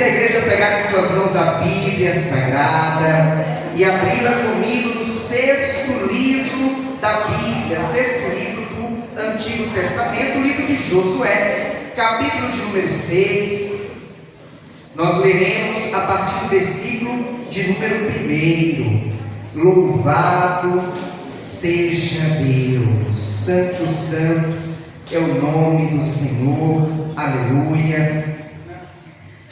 convido a igreja a pegar em suas mãos a Bíblia Sagrada e abri-la comigo no 6º livro da Bíblia, 6º livro do Antigo Testamento, o livro de Josué, capítulo de número 6. Nós leremos a partir do versículo de número 1. Louvado seja Deus, Santo, Santo é o nome do Senhor, aleluia.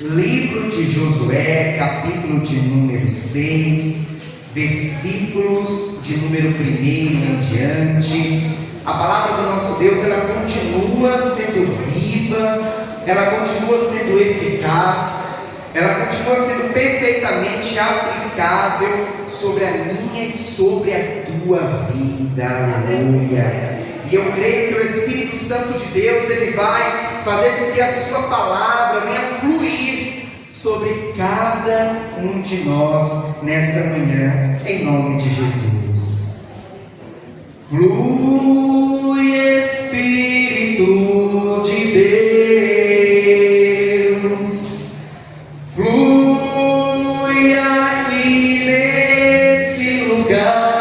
Livro de Josué, capítulo de número 6, versículos de número 1 em diante. A palavra do nosso Deus, ela continua sendo viva, ela continua sendo eficaz, ela continua sendo perfeitamente aplicável sobre a minha e sobre a tua vida, aleluia. E eu creio que o Espírito Santo de Deus, ele vai fazer com que a sua palavra venha fluir sobre cada um de nós nesta manhã, em nome de Jesus. Flui, Espírito de Deus, flui aqui nesse lugar.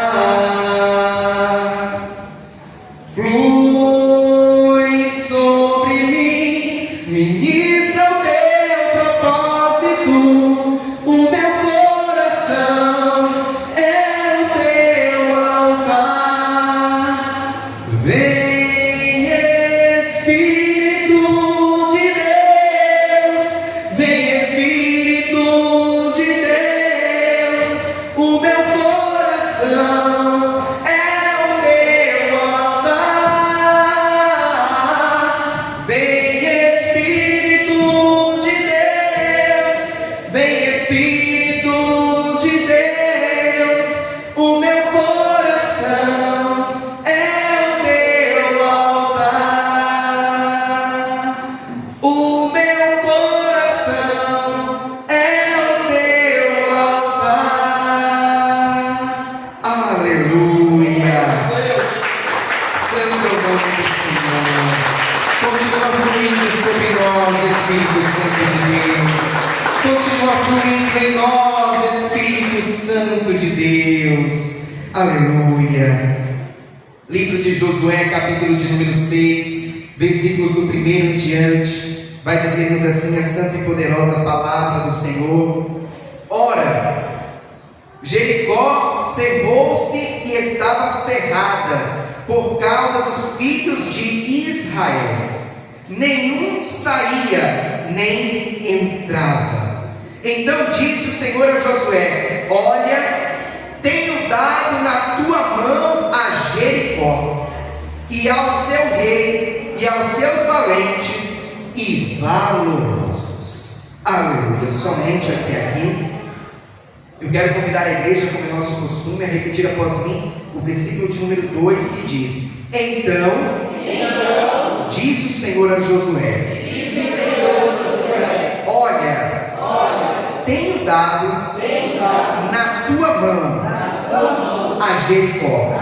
Flui sobre mim, ministra o teu propósito. O meu coração é o teu altar. Vem, Espírito de Deus, vem, Espírito de Deus. O meu coração é o teu altar. Vem, Espírito de Deus, vem, Espírito de Deus. O meu coração é o teu altar. O meu coração é o teu altar. Aleluia. Santo é o nome do Senhor. Continua fluindo sobre nós, Espírito Santo de Deus. Continua fluindo em nós, Espírito Santo de Deus. Aleluia. Livro de Josué, capítulo de número 6, versículos do 1 em diante. Vai dizer-nos assim a santa e poderosa palavra do Senhor. Ora, Jericó cerrou-se e estava cerrada por causa dos filhos de Israel. Nenhum saía, nem entrava. Então disse o Senhor a Josué: olha, tenho dado na tua mão a Jericó, e ao seu rei, e aos seus valentes e valorosos. Aleluia. Somente até aqui. Eu quero convidar a igreja, como é nosso costume, a repetir após mim o versículo de número 2, que diz: Então disse o Senhor a Josué: Olha, tenho dado na tua mão a Jericó,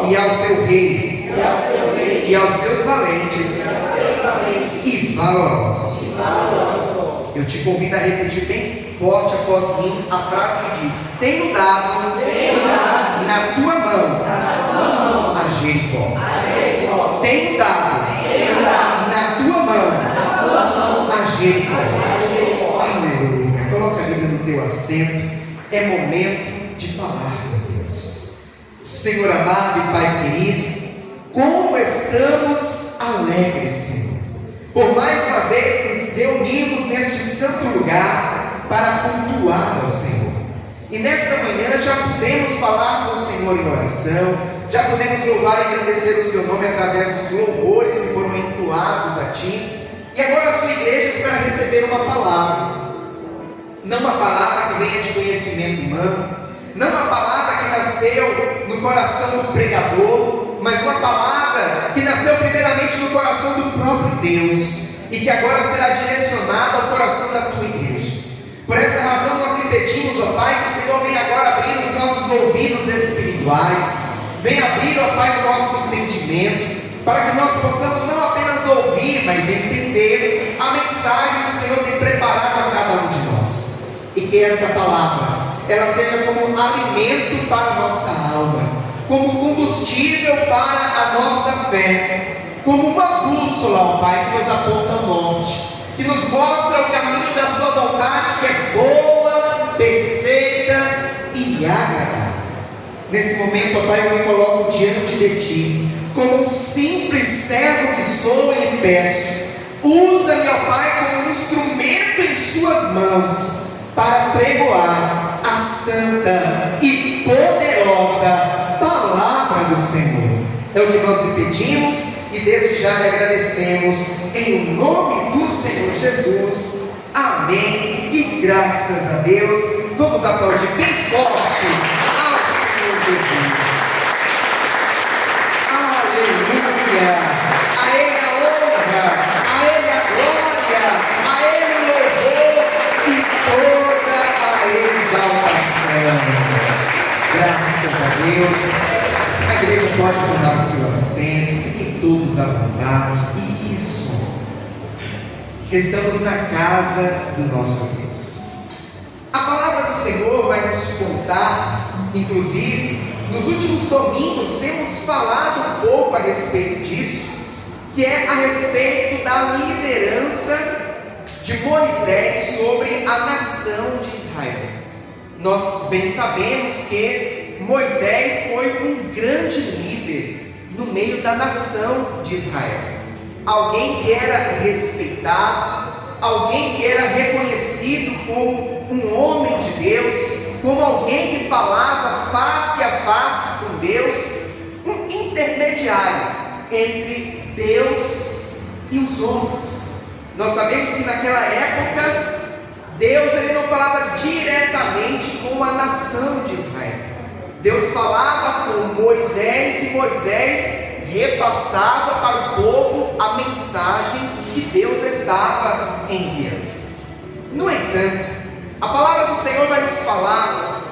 e ao seu rei, e aos seus valentes e valorosos. Eu te convido a repetir bem forte após mim a frase que diz: Tenho dado na tua mão a Jericó. Tenho dado na tua mão a Jericó. Aleluia. Coloca a Bíblia no teu assento. É momento de falar com Deus. Senhor amado e Pai querido, como estamos alegres, Senhor, por mais uma vez nos reunimos neste santo lugar para cultuar ao Senhor. E nesta manhã já podemos falar com o Senhor em oração, já podemos louvar e agradecer o seu nome através dos louvores que foram entoados a Ti. E agora a sua igreja espera receber uma palavra, não uma palavra que venha de conhecimento humano, não uma palavra que nasceu no coração do pregador, mas uma palavra que nasceu primeiramente no coração do próprio Deus, e que agora será direcionada ao coração da tua igreja. Por essa razão nós lhe pedimos, ó Pai, que o Senhor venha agora abrir os nossos ouvidos espirituais, venha abrir, ó Pai, o nosso entendimento, para que nós possamos não apenas ouvir, mas entender a mensagem que o Senhor tem preparado a cada que essa palavra ela seja como alimento para a nossa alma, como combustível para a nossa fé, como uma bússola, ó Pai, que nos aponta ao norte, que nos mostra o caminho da sua vontade, que é boa, perfeita e agradável. Nesse momento, ó Pai, eu me coloco diante de Ti, como um simples servo que sou, e lhe peço: usa-me, ó Pai, como um instrumento em Suas mãos, para pregoar a santa e poderosa palavra do Senhor. É o que nós lhe pedimos e desde já lhe agradecemos, em nome do Senhor Jesus. Amém e graças a Deus. Vamos aplaudir bem forte ao Senhor Jesus. Aleluia! A Ele a honra, a Ele a glória, a Ele o louvor e toda a exaltação. Graças a Deus. A igreja pode tomar o seu assento, fiquem todos à vontade. Isso. Estamos na casa do nosso Deus. A palavra do Senhor vai nos contar, inclusive, nos últimos domingos temos falado um pouco a respeito disso, que é a respeito da liderança de Moisés sobre a nação de Israel. Nós bem sabemos que Moisés foi um grande líder no meio da nação de Israel, alguém que era respeitado, alguém que era reconhecido como um homem de Deus, como alguém que falava face a face com Deus, um intermediário entre Deus e os homens. Nós sabemos que naquela época Deus ele não falava diretamente com a nação de Israel. Deus falava com Moisés e Moisés repassava para o povo a mensagem que Deus estava enviando. No entanto, a palavra do Senhor vai nos falar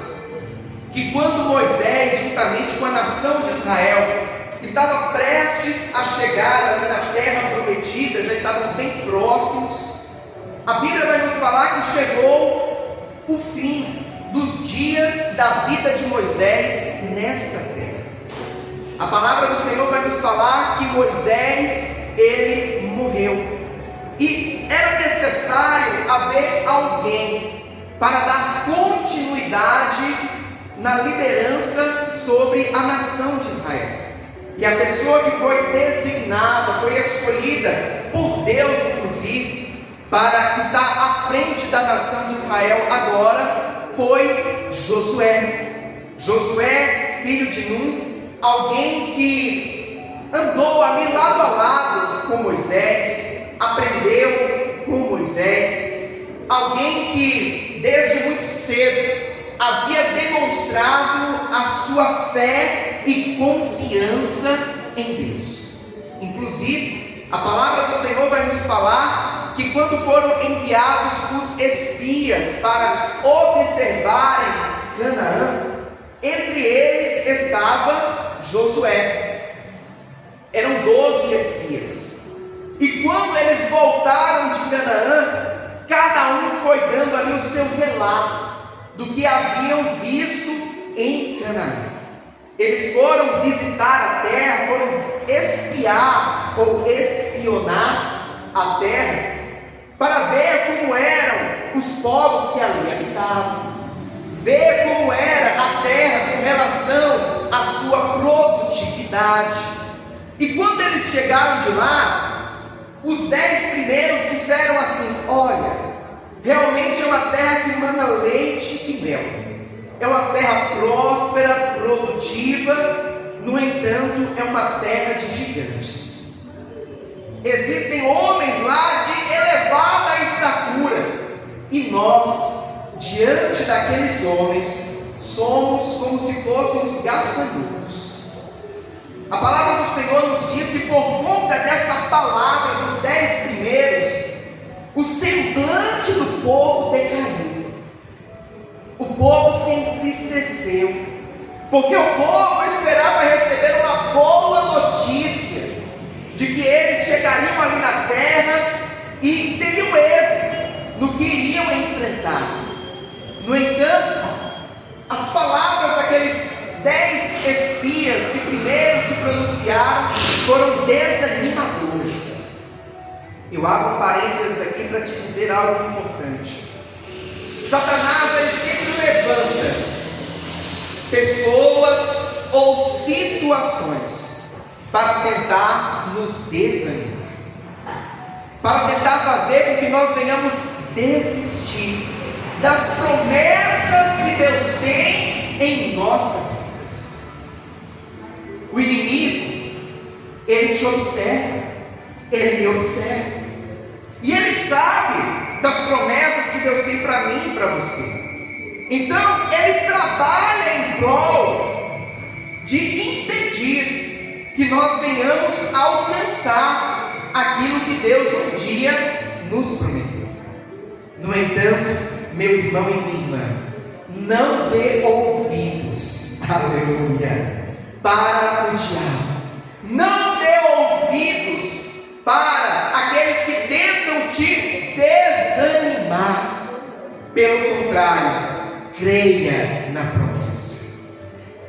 que quando Moisés, juntamente com a nação de Israel, estava prestes a chegar ali na terra prometida, já estavam bem próximos, a Bíblia vai nos falar que chegou o fim dos dias da vida de Moisés nesta terra. A palavra do Senhor vai nos falar que Moisés, ele morreu, e era necessário haver alguém para dar continuidade na liderança sobre a nação de Israel. E a pessoa que foi designada, foi escolhida por Deus inclusive, para estar à frente da nação de Israel agora, foi Josué. Josué, filho de Nun, alguém que andou ali lado a lado com Moisés, aprendeu com Moisés, alguém que desde muito cedo havia demonstrado a sua fé e confiança em Deus. Inclusive, a palavra do Senhor vai nos falar que quando foram enviados os espias para observarem Canaã, entre eles estava Josué. Eram 12 espias. E quando eles voltaram de Canaã, cada um foi dando ali o seu relato do que haviam visto em Canaã. Eles foram visitar a terra, foram espiar ou espionar a terra, para ver como eram os povos que ali habitavam, ver como era a terra com relação à sua produtividade. E quando eles chegaram de lá, os 10 primeiros disseram assim: olha, realmente é uma terra que mana leite e mel, é uma terra próspera, produtiva, no entanto é uma terra de gigantes. Existem homens lá de elevada estatura, e nós, diante daqueles homens, somos como se fôssemos gafanhotos. A palavra do Senhor nos diz que por conta dessa palavra dos 10 primeiros, o semblante do povo decaiu, o povo se entristeceu, porque o povo esperava receber uma boa notícia, de que eles chegariam ali na terra e teriam êxito no que iriam enfrentar. profecias que primeiro se pronunciaram foram desanimadores. Eu abro parênteses aqui para te dizer algo importante. Satanás, ele sempre levanta pessoas ou situações para tentar nos desanimar, para tentar fazer com que nós venhamos desistir das promessas que Deus tem em nossas vidas. O inimigo, ele te observa, ele me observa, e ele sabe das promessas que Deus tem para mim e para você. Então ele trabalha em prol de impedir que nós venhamos alcançar aquilo que Deus um dia nos prometeu. No entanto, meu irmão e minha irmã, não dê ouvidos, aleluia, para o diabo. Não dê ouvidos para aqueles que tentam te desanimar. Pelo contrário, creia na promessa,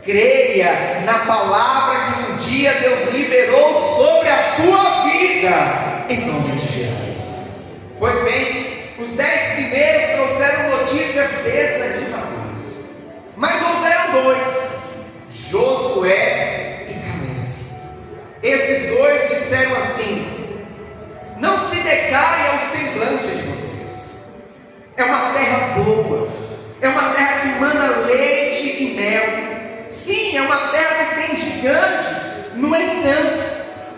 creia na palavra que um dia Deus liberou sobre a tua vida, em nome de Jesus. Pois bem, os 10 primeiros trouxeram notícias desanimadoras, mas houveram dois, Josué e Caleb. Esses dois disseram assim: não se decaia o semblante de vocês, é uma terra boa, é uma terra que mana leite e mel. Sim, é uma terra que tem gigantes. No entanto,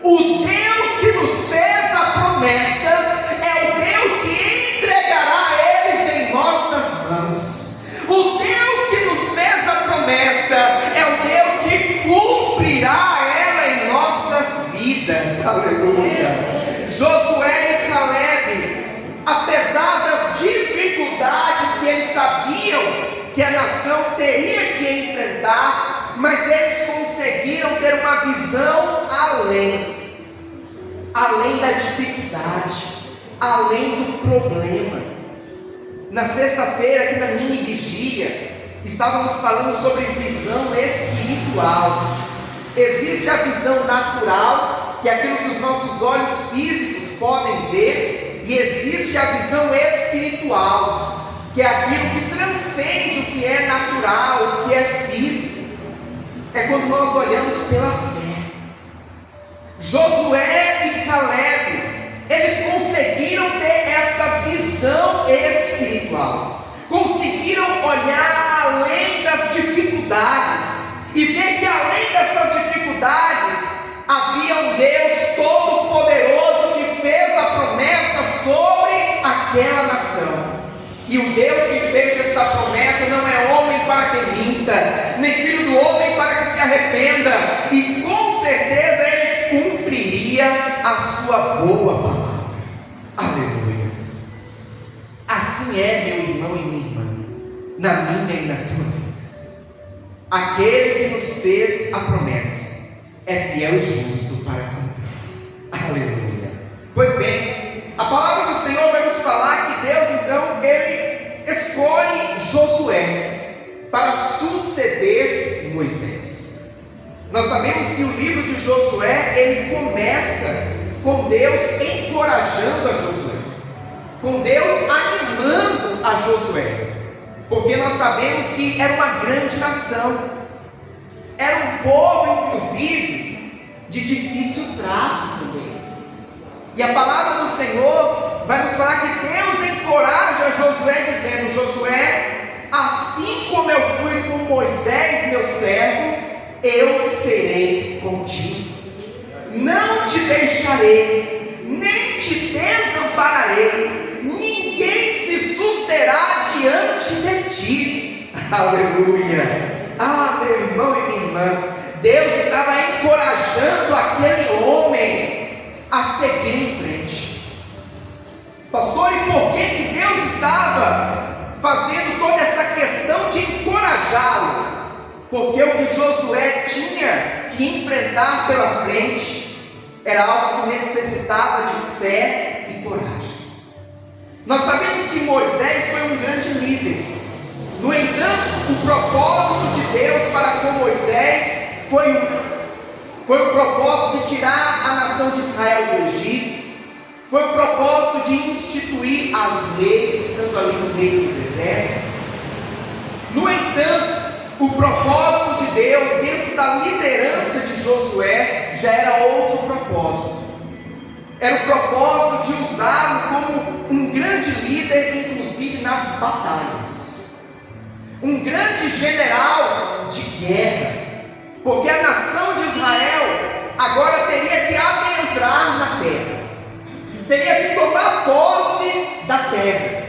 o Deus que nos fez a promessa é o Deus que entregará eles em nossas mãos. O Deus que nos fez a promessa é o Deus que cumprirá ela em nossas vidas. Aleluia. Josué e Caleb, apesar das dificuldades que eles sabiam que a nação teria que enfrentar, mas eles conseguiram ter uma visão além da dificuldade, além do problema. Na sexta-feira, aqui na mini vigília, estávamos falando sobre visão espiritual. Existe a visão natural, que é aquilo que os nossos olhos físicos podem ver, e existe a visão espiritual, que é aquilo que transcende o que é natural, o que é físico. É quando nós olhamos pela fé. Josué e Caleb, eles conseguiram ter esta visão espiritual, conseguiram olhar além das dificuldades e ver que além dessas dificuldades havia um Deus todo-poderoso que fez a promessa sobre aquela nação. E o Deus que fez esta promessa não é homem para que minta, nem filho do homem para que se arrependa, e com certeza ele cumpriria a sua boa palavra. Aleluia. Assim é, meu irmão e minha irmã, na minha e na tua vida. Aquele que nos fez a promessa é fiel e justo para cumprir. Aleluia. Pois bem, a palavra do Senhor vai nos falar que Deus então ele escolhe Josué para suceder Moisés. Nós sabemos que o livro de Josué ele começa com Deus encorajando a Josué, com Deus animando a Josué, porque nós sabemos que era uma grande nação, era um povo inclusive de difícil trato também. E a palavra do Senhor vai nos falar que Deus encoraja Josué dizendo: Josué, assim como eu fui com Moisés meu servo, eu serei contigo, não te deixarei, nem te desampararei, ninguém se susterá diante de ti. Aleluia. Ah, meu irmão e minha irmã, Deus estava encorajando aquele homem a seguir em frente. Pastor, e por que Deus estava fazendo toda essa questão de encorajá-lo? Porque o que Josué tinha que enfrentar pela frente era algo que necessitava de fé e coragem. Nós sabemos que Moisés foi um grande líder. No entanto, o propósito de Deus para com Moisés foi o propósito de tirar a nação de Israel do Egito, foi o propósito de instituir as leis, estando ali no meio do deserto. No entanto, o propósito de Deus, dentro da liderança de Josué, já era outro propósito. Era o propósito de usá-lo como um grande líder, inclusive nas batalhas. Um grande general de guerra. Porque a nação de Israel agora teria que adentrar na terra. Teria que tomar posse da terra.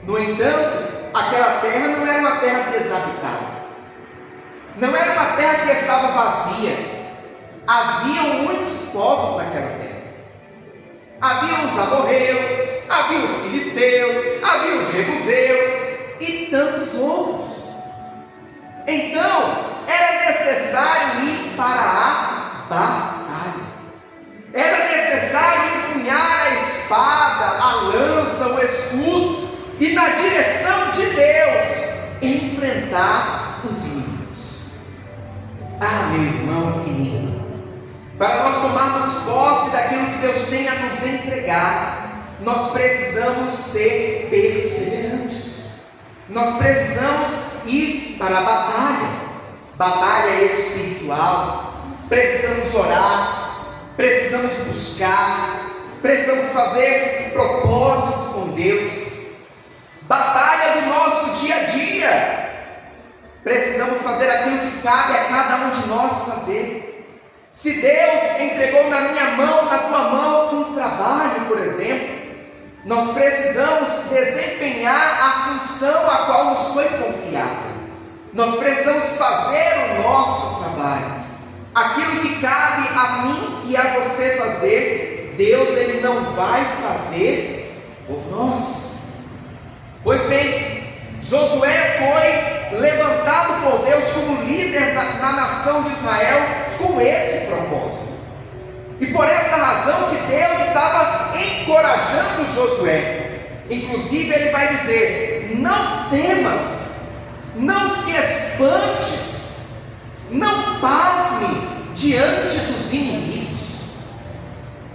No entanto, aquela terra não era uma terra desabitada. Não era uma terra que estava vazia. Havia muitos povos naquela terra. Havia os amorreus, havia os filisteus, havia os jebuseus e tantos outros. Então, era necessário ir para a batalha. Era necessário empunhar a espada, a lança, o escudo e, na direção de Deus, enfrentar os inimigos. Ah, meu irmão e minha irmã, para nós tomarmos posse daquilo que Deus tem a nos entregar, nós precisamos ser perseverantes. Nós precisamos ir para a batalha espiritual. Precisamos orar, precisamos buscar, precisamos fazer propósito com Deus. Batalha do nosso dia a dia. Precisamos fazer aquilo que cabe a cada um de nós fazer. Se Deus entregou na minha mão, na tua mão, um trabalho, por exemplo, nós precisamos desempenhar a função a qual nos foi confiada. Nós precisamos fazer o nosso trabalho. Aquilo que cabe a mim e a você fazer, Deus ele não vai fazer por nós. Pois bem, Josué foi levantado por Deus como líder na nação de Israel com esse propósito. E por essa razão que Deus estava encorajando Josué. Inclusive ele vai dizer: não temas, não se espantes, não pasme diante dos inimigos.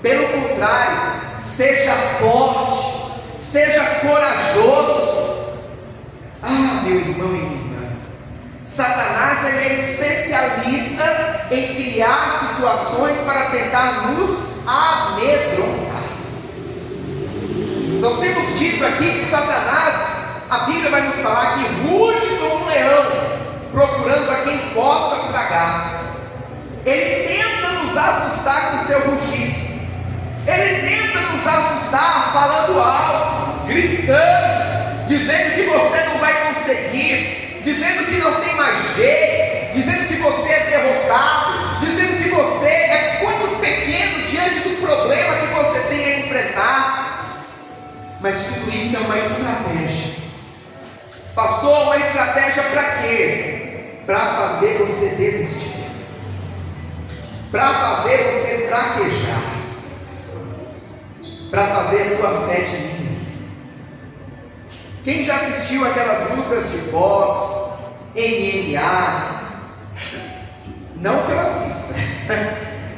Pelo contrário, seja forte, seja corajoso. Ah, meu irmão e minha irmã, Satanás ele é especialista em criar situações para tentar nos amedrontar. Nós temos dito aqui que Satanás, a Bíblia vai nos falar que ruge como um leão, procurando a quem possa tragar. Ele tenta nos assustar com seu rugido. Ele tenta nos assustar falando alto, gritando, dizendo que você não vai conseguir, dizendo que não tem mais jeito, dizendo que você é derrotado, dizendo que você é muito pequeno diante do problema que você tem a enfrentar. Mas tudo isso é uma estratégia. Pastor, uma estratégia para quê? Para fazer você desistir, para fazer você fraquejar, para fazer a tua fé diminuir. Quem já assistiu aquelas lutas de boxe, MMA? Não que eu assista,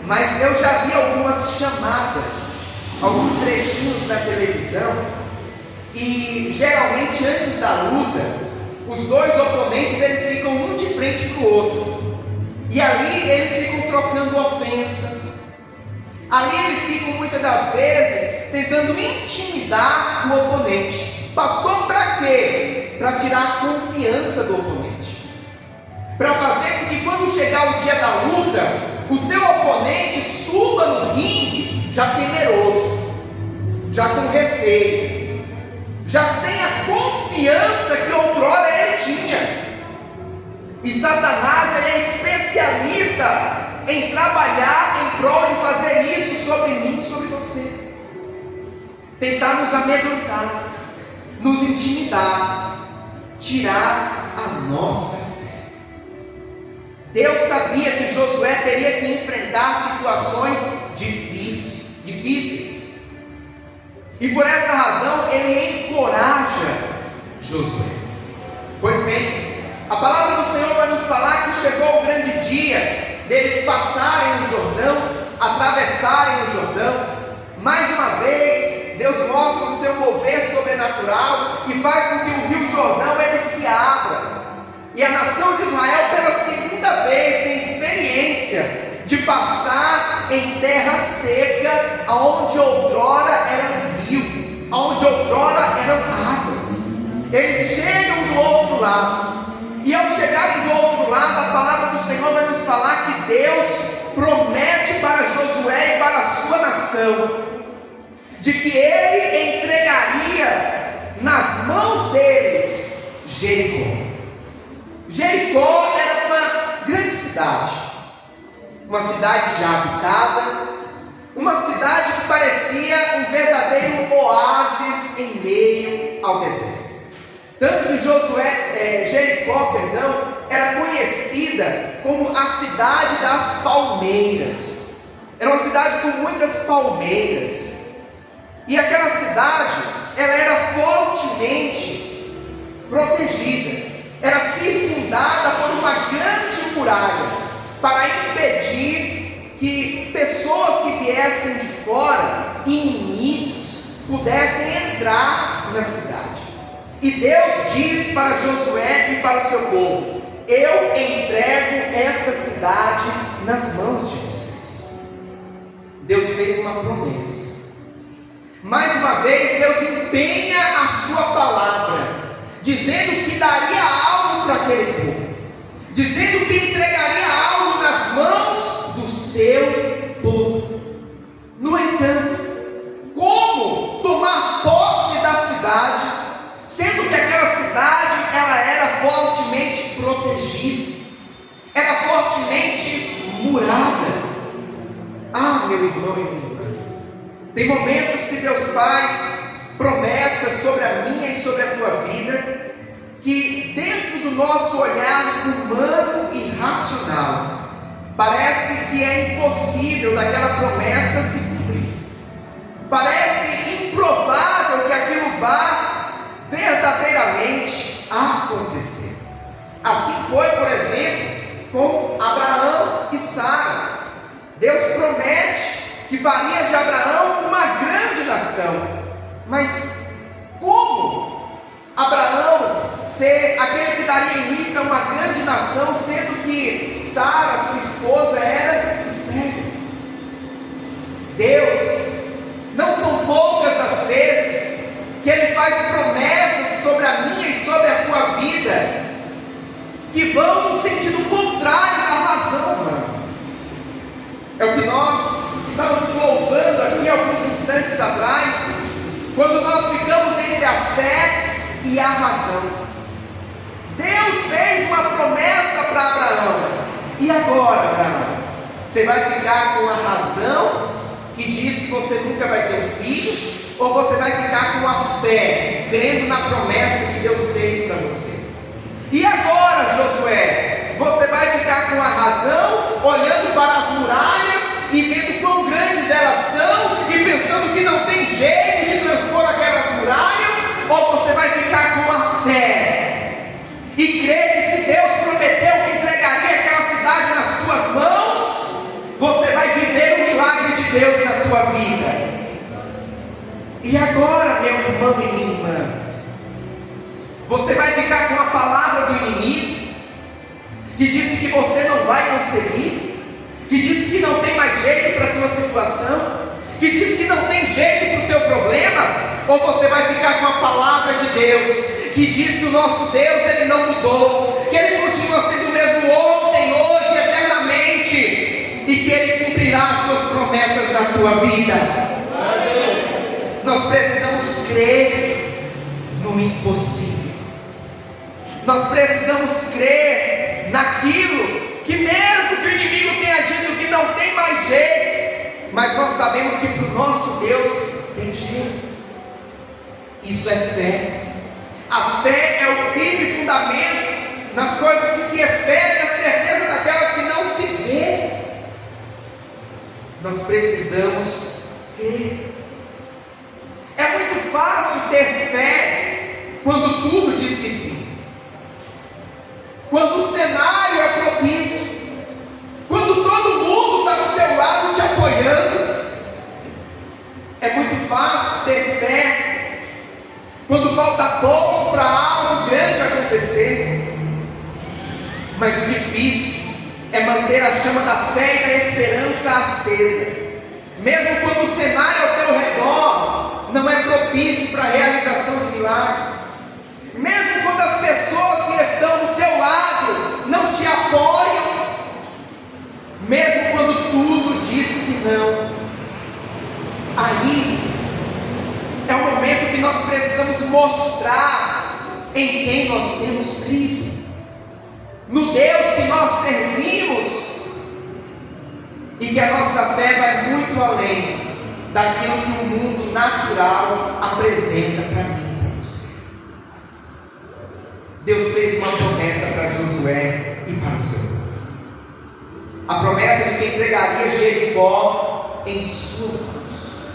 mas eu já vi algumas chamadas, alguns trechinhos na televisão. E geralmente antes da luta, os dois oponentes eles ficam um de frente para o outro. E ali eles ficam trocando ofensas. Ali eles ficam muitas das vezes tentando intimidar o oponente. Pastor, para quê? Para tirar a confiança do oponente. Para fazer com que quando chegar o dia da luta, o seu oponente suba no ringue já temeroso, já com receio, já sem a confiança que outrora ele tinha. E Satanás ele é especialista em trabalhar em prol de fazer isso sobre mim e sobre você. Tentar nos amedrontar, nos intimidar, tirar a nossa fé. Deus sabia que Josué teria que enfrentar situações difíceis. E por esta razão ele encoraja Josué. Pois bem, a palavra do Senhor vai nos falar que chegou o grande dia deles passarem o Jordão, atravessarem o Jordão, mais uma vez, Deus mostra o seu mover sobrenatural e faz com que o rio Jordão ele se abra. E a nação de Israel, pela segunda vez, tem experiência de passar em terra seca, aonde outrora era um rio, aonde outrora eram águas. Eles chegam do outro lado, e ao chegarem do outro lado, a palavra do Senhor vai nos falar que Deus promete para Josué e para a sua nação, de que ele entregaria nas mãos deles Jericó. Jericó era uma grande cidade, uma cidade já habitada, uma cidade que parecia um verdadeiro oásis em meio ao deserto. Tanto que Jericó, era conhecida como a cidade das palmeiras. Era uma cidade com muitas palmeiras. E aquela cidade, ela era fortemente protegida. Era circundada por uma grande muralha para impedir que pessoas que viessem de fora, inimigos, pudessem entrar na cidade. E Deus diz para Josué e para o seu povo: eu entrego essa cidade nas mãos de vocês. Deus fez uma promessa. Mais uma vez, Deus empenha a sua palavra, dizendo que daria algo para aquele povo, dizendo que entregaria algo nas mãos do seu povo. No entanto, como tomar posse da cidade, sendo que aquela cidade ela era fortemente protegida, era fortemente murada? Ah, meu irmão e minha irmã, tem momentos que Deus faz promessas sobre a minha e sobre a tua vida, que dentro do nosso olhar humano e racional, parece que é impossível daquela promessa se cumprir. Parece improvável que aquilo vá verdadeiramente acontecer. Assim foi, por exemplo, com Abraão e Sara. Deus promete que faria de Abraão uma grande nação. Mas como Abraão ser aquele que daria início a uma grande nação, sendo que Sara, sua esposa, era estéril? Deus, não são poucas as vezes que Ele faz promessas sobre a minha e sobre a tua vida, que vão no sentido contrário da razão humana. É o que nós estávamos louvando aqui alguns instantes atrás, quando nós ficamos entre a fé e a razão. Deus fez uma promessa para Abraão. E agora, Abraão? Você vai ficar com a razão que diz que você nunca vai ter um filho? Ou você vai ficar com a fé, crendo na promessa que Deus fez para você? E agora, Josué? Você vai ficar com a razão, olhando para as muralhas e vendo quão grandes elas são e pensando que não tem jeito de transpor aquelas muralhas? Ou você vai ficar com a fé e crer que se Deus prometeu que entregaria aquela cidade nas tuas mãos, você vai viver o milagre de Deus na tua vida? E agora, meu irmão e minha irmã, você vai ficar com a palavra do inimigo, que disse que você não vai conseguir, que disse que não tem mais jeito para a tua situação, que disse que não tem jeito para o teu problema? Ou você vai ficar com a palavra de Deus, que diz que o nosso Deus, Ele não mudou, que Ele continua sendo o mesmo ontem, hoje, eternamente, e que Ele cumprirá as suas promessas na tua vida? Nós precisamos crer no impossível. Nós precisamos crer naquilo que, mesmo que o inimigo tenha dito que não tem mais jeito, mas nós sabemos que para o nosso Deus tem jeito. Isso é fé. A fé é o firme fundamento nas coisas que se esperam e a certeza daquelas que não se vê. Nós precisamos crer. É muito fácil ter fé quando tudo diz que sim, quando o cenário é propício, quando falta pouco para algo grande acontecer. Mas o difícil é manter a chama da fé e da esperança acesa, mesmo quando o cenário ao teu redor não é propício para a realização do milagre, mesmo quando as pessoas que estão do teu lado não te apoiam, mesmo quando tudo diz que não. Aí é o momento que nós precisamos mostrar em quem nós temos crido, no Deus que nós servimos, e que a nossa fé vai muito além daquilo que o mundo natural apresenta para mim e para você. Deus fez uma promessa para Josué e para o seu povo, a promessa de que entregaria Jericó em suas mãos.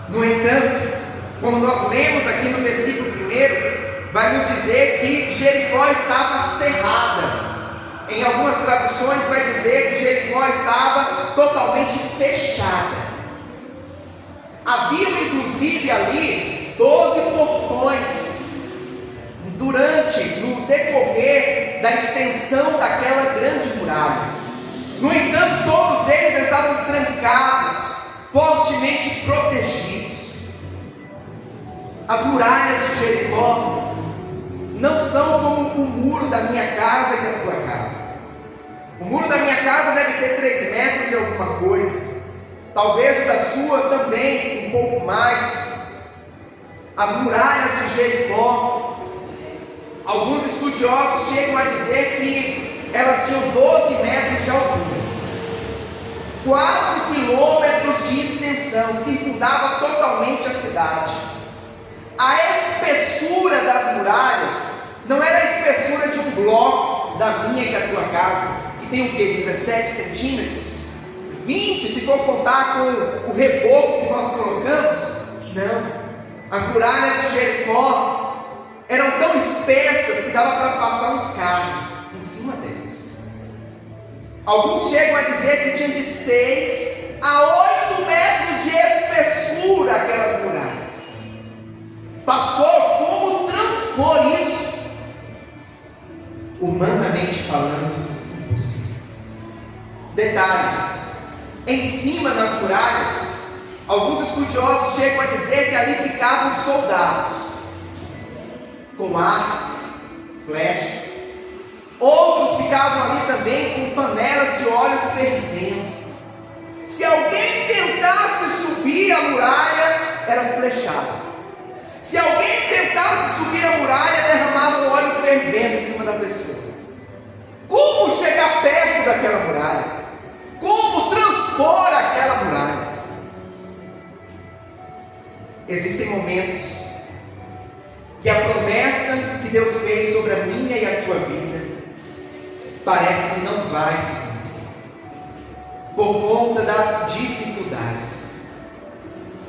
No entanto, como nós lemos aqui no versículo 1, vai nos dizer que Jericó estava cerrada. Em algumas traduções vai dizer que Jericó estava totalmente fechada. Havia inclusive ali 12 portões no decorrer da extensão daquela grande muralha. No entanto, todos eles estavam trancados, fortemente protegidos. As muralhas de Jericó não são como o muro da minha casa e da tua casa. O muro da minha casa deve ter 3 metros e alguma coisa, talvez o da sua também um pouco mais. As muralhas de Jericó, alguns estudiosos chegam a dizer que elas tinham 12 metros de altura, 4 quilômetros de extensão, circundava totalmente a cidade. A espessura das muralhas não era a espessura de um bloco da minha e da tua casa, que tem o que? 17 centímetros? 20 se for contar com o reboco que nós colocamos? Não. As muralhas de Jericó eram tão espessas que dava para passar um carro em cima delas. Alguns chegam a dizer que tinha de 6 a 8 metros de espessura aquelas muralhas. Pastor, como transpor isso? Humanamente falando, impossível. Detalhe: em cima das muralhas, alguns estudiosos chegam a dizer que ali ficavam soldados com arco, flecha. Outros ficavam ali também com panelas de óleo fervendo. Se alguém tentasse subir a muralha, era flechado. Se alguém tentasse subir a muralha, derramava um óleo fervendo em cima da pessoa. Como chegar perto daquela muralha? Como transpor aquela muralha? Existem momentos que a promessa que Deus fez sobre a minha e a tua vida parece que não vai se cumprir, por conta das dificuldades,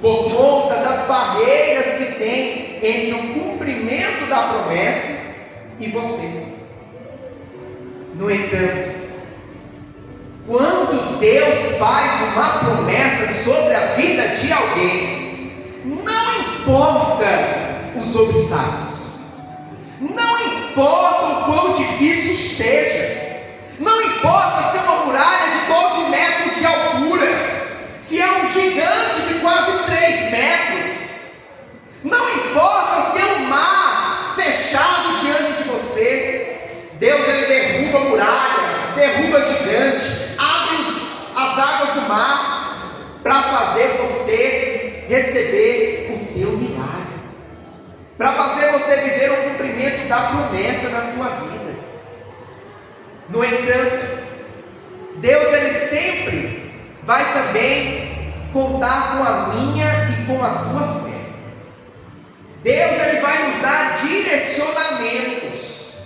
por conta das barreiras que tem entre o cumprimento da promessa e você. No entanto, quando Deus faz uma promessa sobre a vida de alguém, não importa os obstáculos, não importa o quão difícil seja, não importa se é uma muralha de 12 metros de altura, se é um gigante de quase 3 metros, não importa se é um mar fechado diante de você, Deus ele derruba a muralha, derruba gigante, abre as águas do mar para fazer você receber o teu milagre, para fazer você viver o cumprimento da promessa na tua vida. No entanto, Deus ele sempre vai também contar com a minha e com a tua fé. Deus ele vai nos dar direcionamentos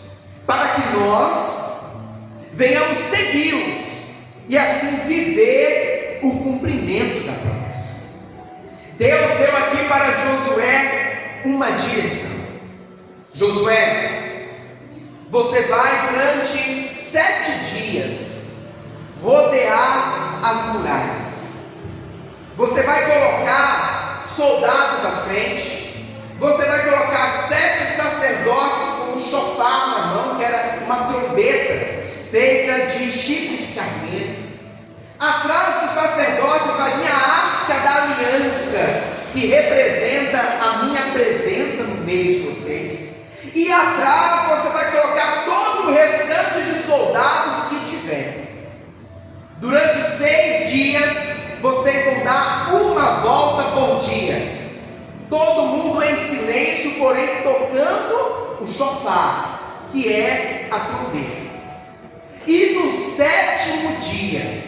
para que nós venhamos segui-los e assim viver o cumprimento da promessa. Deus deu aqui para Josué uma direção. Josué, você vai durante 7 dias rodear as muralhas. Você vai colocar soldados à frente, Você vai colocar 7 sacerdotes com um chofar na mão, que era uma trombeta feita de chifre de carneiro. Atrás dos sacerdotes vai vir a arca da aliança, que representa a minha presença no meio de vocês. E atrás você vai colocar todo o restante de soldados que tiver. Durante 6 dias vocês vão dar uma volta por dia. Todo mundo em silêncio, porém tocando o chofar, que é a trombeta. E no 7º dia,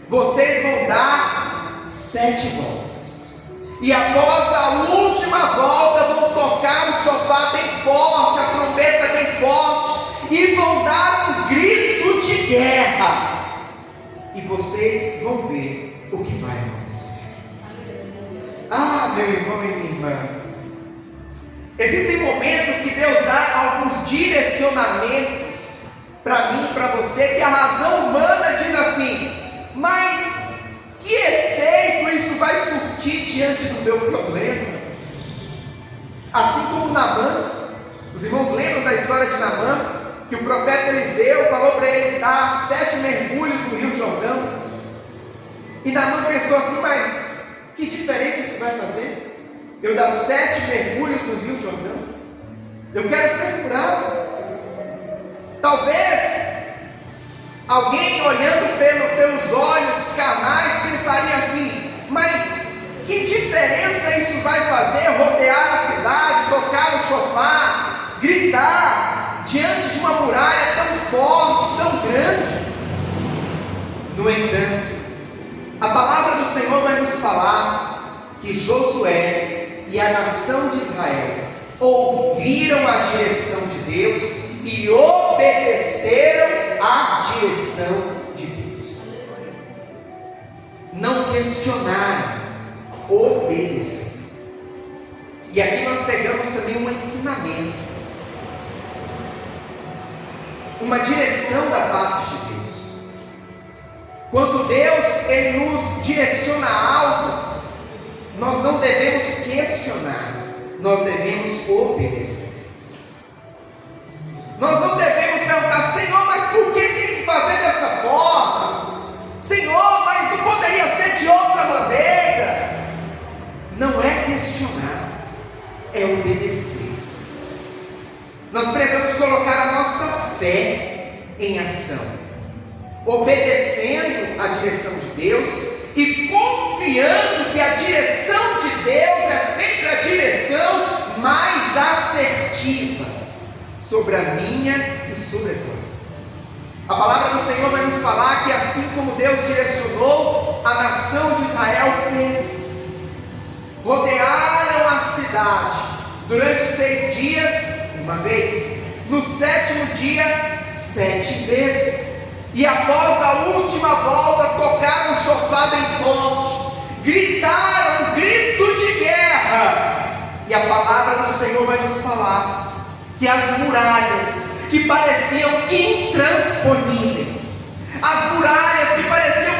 vocês vão dar 7 voltas. E após a última volta, vão tocar o chofar bem forte, a trombeta bem forte, e vão dar um grito de guerra. E vocês vão ver o que vai acontecer. Ah, meu irmão e minha irmã, existem momentos que Deus dá alguns direcionamentos para mim e para você, que a razão humana diz assim: mas que efeito isso vai surtir diante do meu problema? Assim como Naamã, os irmãos lembram da história de Naamã, que o profeta Eliseu falou para ele dar 7 mergulhos no Rio Jordão, e Naamã pensou assim: mas que diferença isso vai fazer? Eu dar 7 mergulhos no Rio Jordão? Eu quero ser curado. Talvez alguém olhando pelos olhos carnais pensaria assim: mas que diferença isso vai fazer rodear a cidade, tocar o chofar, gritar diante de uma muralha tão forte, tão grande? No entanto, a palavra do Senhor vai nos falar que Josué e a nação de Israel ouviram a direção de Deus e obedeceram à direção de Deus. Não questionaram, obedeceram. E aqui nós pegamos também um ensinamento, uma direção da parte de Deus. Quando Deus ele nos direciona a algo, nós não devemos questionar, nós devemos obedecer. Nós não devemos perguntar: Senhor, mas por que tem que fazer dessa forma? Senhor, mas não poderia ser de outra maneira? Não é questionar, é obedecer. Nós precisamos colocar a nossa fé em ação, obedecendo a direção de Deus e confiando que a direção de Deus é sempre a direção mais assertiva sobre a minha e sobre a tua vida. A palavra do Senhor vai nos falar que assim como Deus direcionou, a nação de Israel fez. Rodearam a cidade durante 6 dias, uma vez. No 7º dia, 7 vezes. E após a última volta, tocaram o chofar bem forte, gritaram um grito de guerra. E a palavra do Senhor vai nos falar que as muralhas que pareciam intransponíveis, as muralhas que pareciam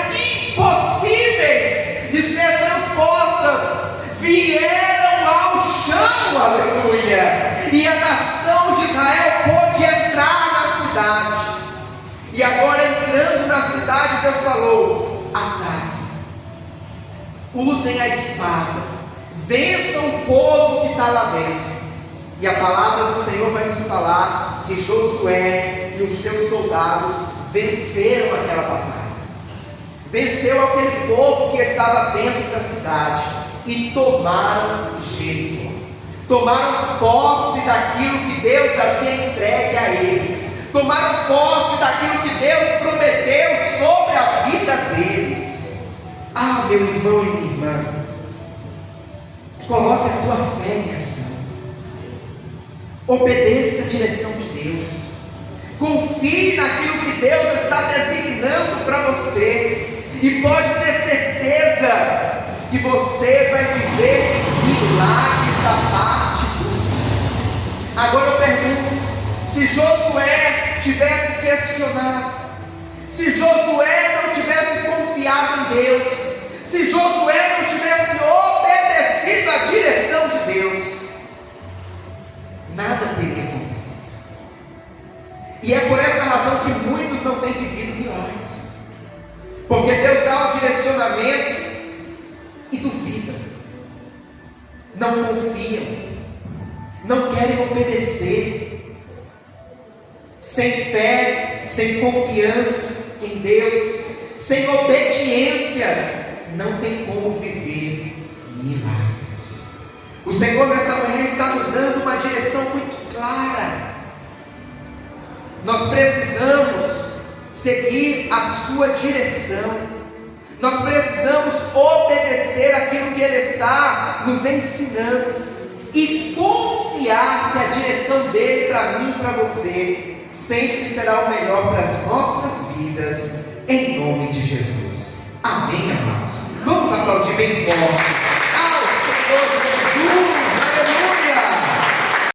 impossíveis de ser transpostas, vieram ao chão, aleluia, e a nação de Israel pôde entrar na cidade. E agora, entrando na cidade, Deus falou: ataque, usem a espada, vençam o povo que está lá dentro. E a palavra do Senhor vai nos falar que Josué e os seus soldados venceram aquela batalha, venceu aquele povo que estava dentro da cidade e tomaram Jericó, tomaram posse daquilo que Deus havia entregue a eles, tomaram posse daquilo que Deus prometeu sobre a vida deles. Ah, meu irmão e minha irmã, coloque a tua fé em ação, obedeça a direção de Deus, confie naquilo que Deus está designando para você, e pode ter certeza que você vai viver milagres da parte do Senhor. Agora eu pergunto: se Josué tivesse questionado, se Josué não tivesse confiado em Deus, se Josué não tivesse obedecido à direção de Deus, E é por essa razão que muitos não têm vivido milagres, porque Deus dá o direcionamento e duvidam, não confiam, não querem obedecer, sem fé, sem confiança em Deus, sem obediência, não tem como viver milagres. O Senhor nessa manhã está nos dando uma direção muito clara. Nós precisamos seguir a sua direção, nós precisamos obedecer aquilo que Ele está nos ensinando e confiar que a direção dele para mim e para você sempre será o melhor para as nossas vidas, em nome de Jesus. Amém, amados? Vamos aplaudir bem forte ao Senhor Jesus.